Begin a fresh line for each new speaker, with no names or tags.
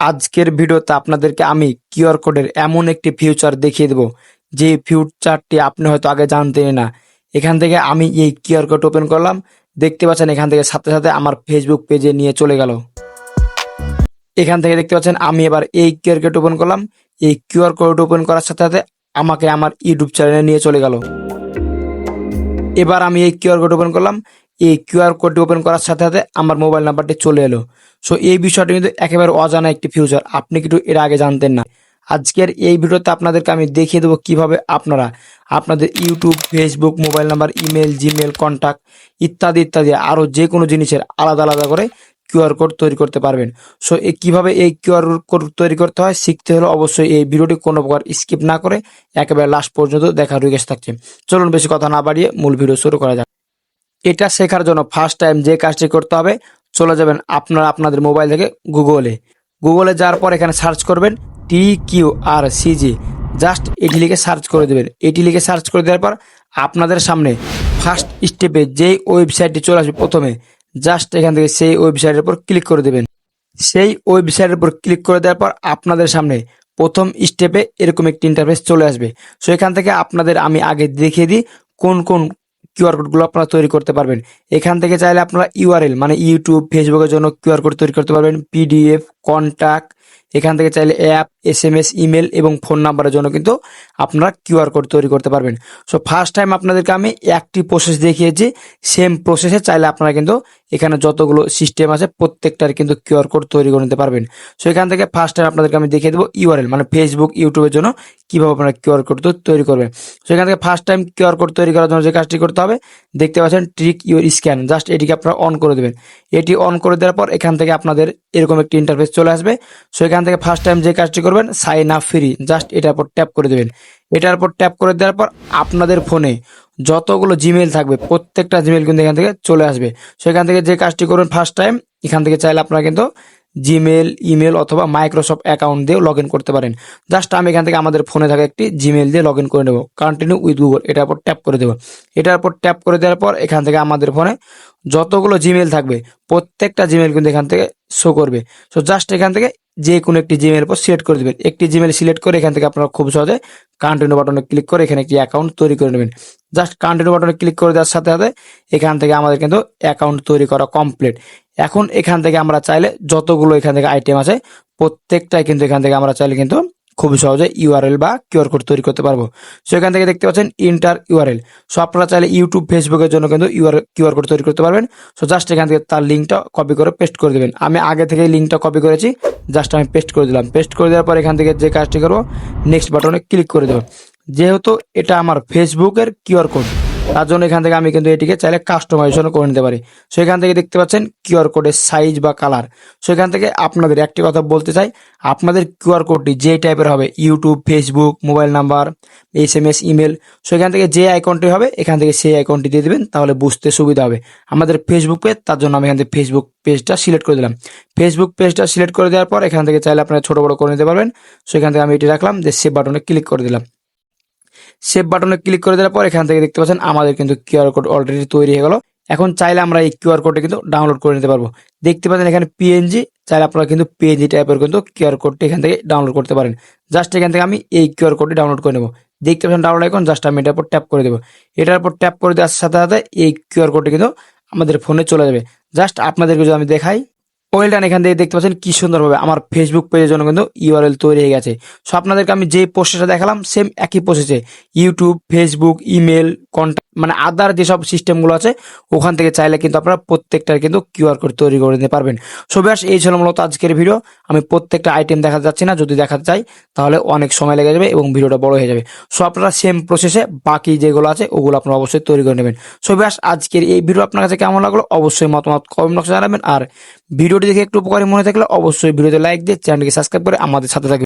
আজকের ভিডিওতে আপনাদেরকে আমি কিউআর কোডের এমন একটি ফিউচার দেখিয়ে দেব, যে ফিউচারটি আপনি হয়তো আগে জানতেনই না। এখান থেকে আমি এই কিউআর কোড ওপেন করলাম, দেখতে পাচ্ছেন এখান থেকে সাথে সাথে আমার ফেসবুক পেজে নিয়ে চলে গেল। এখান থেকে দেখতে পাচ্ছেন আমি এবার এই কিউআর কোড ওপেন করলাম, এই কিউআর কোড ওপেন করার সাথে সাথে আমাকে আমার ইউটিউব চ্যানেলে নিয়ে চলে গেল। এবার আমি এই কিউআর কোড ওপেন করলাম, এই কিউআর কোডটি ওপেন করার সাথে সাথে আমার মোবাইল নাম্বারটি চলে এলো। সো এই বিষয়টি কিন্তু একেবারে অজানা একটি ফিউচার, আপনি কিন্তু এর আগে জানতেন না। আজকের এই ভিডিওতে আপনাদেরকে আমি দেখিয়ে দেবো কিভাবে আপনারা আপনাদের YouTube, Facebook, mobile number, email, Gmail, contact ইত্যাদি ইত্যাদি আরও যে কোনো জিনিসের আলাদা আলাদা করে কিউআর কোড তৈরি করতে পারবেন। সো কিভাবে এই কিউআর কোড তৈরি করতে হয় শিখতে হলে অবশ্যই এই ভিডিওটি কোনো প্রকার স্কিপ না করে একেবারে লাস্ট পর্যন্ত দেখার রিকোয়েস্ট থাকছে। চলুন বেশি কথা না বাড়িয়ে মূল ভিডিও শুরু করা যাক। এটা শেখার জন্য ফার্স্ট টাইম যে কাজটি করতে হবে, চলে যাবেন আপনারা আপনাদের মোবাইল থেকে গুগলে যাওয়ার পর এখানে সার্চ করবেন TQRCG, জাস্ট এটি লিখে সার্চ করে দেবেন। এটি লিখে সার্চ করে দেওয়ার পর আপনাদের সামনে ফার্স্ট স্টেপে যেই ওয়েবসাইটটি চলে আসবে প্রথমে, জাস্ট এখান থেকে সেই ওয়েবসাইটের উপর ক্লিক করে দেবেন। সেই ওয়েবসাইটের উপর ক্লিক করে দেওয়ার পর আপনাদের সামনে প্রথম স্টেপে এরকম একটি ইন্টারফেস চলে আসবে। সো এখান থেকে আপনাদের আমি আগে দেখিয়ে দিই কোন কোন কিউআর কোডগুলো আপনারা তৈরি করতে পারবেন। এখান থেকে চাইলে আপনারা ইউআরএল মানে ইউটিউব, ফেসবুকের জন্য কিউআর কোড তৈরি করতে পারবেন, পিডিএফ, কন্ট্যাক্ট, এখান থেকে চাইলে অ্যাপ, এসএমএস, ইমেল এবং ফোন নাম্বারের জন্য কিন্তু আপনারা কিউআর কোড তৈরি করতে পারবেন। সো ফার্স্ট টাইম আপনাদেরকে আমি একটি প্রসেস দেখিয়েছি, সেম প্রসেসে চাইলে আপনারা কিন্তু এখানে যতগুলো সিস্টেম আছে প্রত্যেকটার কিন্তু কিউআর কোড তৈরি করে নিতে পারবেন। সো এখান থেকে ফার্স্ট টাইম আপনাদেরকে আমি দেখিয়ে দেবো ইউআরএল মানে ফেসবুক, ইউটিউবের জন্য কিভাবে আপনারা কিউআর কোড তৈরি করবেন। সো এখান থেকে ফার্স্ট টাইম কিউআর কোড তৈরি করার জন্য যে কাজটি করতে হবে, দেখতে পাচ্ছেন ট্রিক ইউর স্ক্যান, জাস্ট এটিকে আপনারা অন করে দেবেন। এটি অন করে দেওয়ার পর এখান থেকে আপনাদের এরকম একটি ইন্টারফেস চলে আসবে। সো এখান থেকে ফার্স্ট টাইম যে কাজটি করবেন সাইন আপ ফ্রি, জাস্ট এটার উপর ট্যাপ করে দেবেন। এটার উপর ট্যাপ করে দেওয়ার পর আপনাদের ফোনে যতগুলো জিমেল থাকবে প্রত্যেকটা জিমেল কিন্তু এখান থেকে চলে আসবে। সো এখান থেকে যে কাজটি করবেন ফার্স্ট টাইম, এখান থেকে চাইলে আপনারা কিন্তু জিমেল, ইমেল অথবা মাইক্রোসফট অ্যাকাউন্ট দিয়েও লগ ইন করতে পারেন। জাস্ট আমি এখান থেকে আমাদের ফোনে থাকা একটি জিমেল দিয়ে লগ ইন করে নেব, কন্টিনিউ উইথ গুগল, এটার উপর ট্যাপ করে দেবো। এটার উপর ট্যাপ করে দেওয়ার পর এখান থেকে আমাদের ফোনে যতগুলো জিমেল থাকবে প্রত্যেকটা জিমেল কিন্তু এখান থেকে শো করবে। সো জাস্ট এখান থেকে যে কোনো একটি জিমেল উপর সিলেক্ট করে দেবেন। একটি জিমেল সিলেক্ট করে এখান থেকে আপনারা খুব সহজে কন্টিনিউ বাটনে ক্লিক করে এখানে একটি অ্যাকাউন্ট তৈরি করে নেবেন। জাস্ট কন্টিনিউ বাটনে ক্লিক করে দেওয়ার সাথে সাথে এখান থেকে আমাদের কিন্তু অ্যাকাউন্ট তৈরি করা কমপ্লিট। এখন এখান থেকে আমরা চাইলে যতগুলো এখান থেকে আইটেম আছে প্রত্যেকটাই কিন্তু এখান থেকে আমরা চাইলে কিন্তু খুব সহজে ইউআরএল বা কিউআর কোড তৈরি করতে পারবো। সো এখান থেকে দেখতে পাচ্ছেন ইন্টার ইউআরএল। সো আপনারা চাইলে ইউটিউব, ফেসবুকের জন্য কিন্তু কিউআর কোড তৈরি করতে পারবেন। সো জাস্ট এখান থেকে তার লিঙ্কটা কপি করে পেস্ট করে দেবেন। আমি আগে থেকে লিঙ্কটা কপি করেছি, জাস্ট আমি পেস্ট করে দিলাম। পেস্ট করে দেওয়ার পর এখান থেকে যে কাজটি করবো নেক্সট বাটনে ক্লিক করে দেবো। যেহেতু এটা আমার ফেসবুকের কিউআর কোড, তার জন্য এখান থেকে আমি কিন্তু এটিকে চাইলে কাস্টমাইজেশন করে নিতে পারি। সো এখান থেকে দেখতে পাচ্ছেন কিউআর কোডের সাইজ বা কালার। সো এখান থেকে আপনাদের একটি কথা বলতে চাই, আপনাদের কিউআর কোডটি যে টাইপের হবে YouTube, Facebook, mobile number, SMS, email, so এখান থেকে যে আইকনটি হবে এখান থেকে সেই আইকনটি দিয়ে দেবেন, তাহলে বুঝতে সুবিধা হবে। আমাদের ফেসবুক পেজ, তার জন্য আমি এখান থেকে ফেসবুক পেজটা সিলেক্ট করে দিলাম। ফেসবুক পেজটা সিলেক্ট করে দেওয়ার পর এখান থেকে চাইলে আপনারা ছোট বড় করে নিতে পারবেন। সো এখান থেকে আমি এটি রাখলাম, যে সেভ বাটনে ক্লিক করে দিলাম। সেভ বাটনে ক্লিক করে দেওয়ার পর এখান থেকে দেখতে পাচ্ছেন আমাদের কিন্তু কিউআর কোড অলরেডি তৈরি হয়ে গেল। এখন চাইলে আমরা এই কিউআর কোডটা কিন্তু ডাউনলোড করে নিতে পারবো। দেখতে পাচ্ছেন এখানে পিএনজি, চাইলে আপনারা কিন্তু পিএনজি টাইপের কিন্তু কিউআর কোডটি এখান থেকে ডাউনলোড করতে পারেন। জাস্ট এখান থেকে আমি এই কিউআর কোডটি ডাউনলোড করে নেবো। দেখতে পাচ্ছেন ডাউনলোড আইকন, জাস্ট আমি এটার উপর ট্যাপ করে দেবো। এটার উপর ট্যাপ করে দেওয়ার সাথে সাথে এই কিউআর কোডটি কিন্তু আমাদের ফোনে চলে যাবে। জাস্ট আপনাদেরকে যদি আমি দেখাই, ওয়েলডান, এখান থেকে দেখতে পাচ্ছেন কি সুন্দরভাবে আমার ফেসবুক পেজের জন্য কিন্তু ইউআরএল তৈরি হয়ে গেছে। সো আপনাদেরকে আমি যে প্রসেসটা দেখালাম সেম একই প্রসেসে ইউটিউব, ফেসবুক, ইমেল, কন্ট্যাক্ট মানে আদার যেসব সিস্টেমগুলো আছে ওখান থেকে চাইলে কিন্তু আপনারা প্রত্যেকটার কিন্তু কিউআর কোড তৈরি করে নিতে পারবেন। সো ব্যাস এই ছিল মূলত আজকের ভিডিও। আমি প্রত্যেকটা আইটেম দেখাতে যাচ্ছি না, যদি দেখাতে চাই তাহলে অনেক সময় লেগে যাবে এবং ভিডিওটা বড় হয়ে যাবে। সো আপনারা সেম প্রসেসে বাকি যেগুলো আছে ওগুলো আপনারা অবশ্যই তৈরি করে নেবেন। সো ব্যাস আজকের এই ভিডিও আপনার কাছে কেমন লাগলো অবশ্যই মতামত কমেন্ট বক্সে জানাবেন। আর ভিডিওটি দেখে একটু উপকারী মনে থাকলে অবশ্যই ভিডিওতে লাইক দিয়ে চ্যানেলকে সাবস্ক্রাইব করে আমাদের সাথে থাকবেন।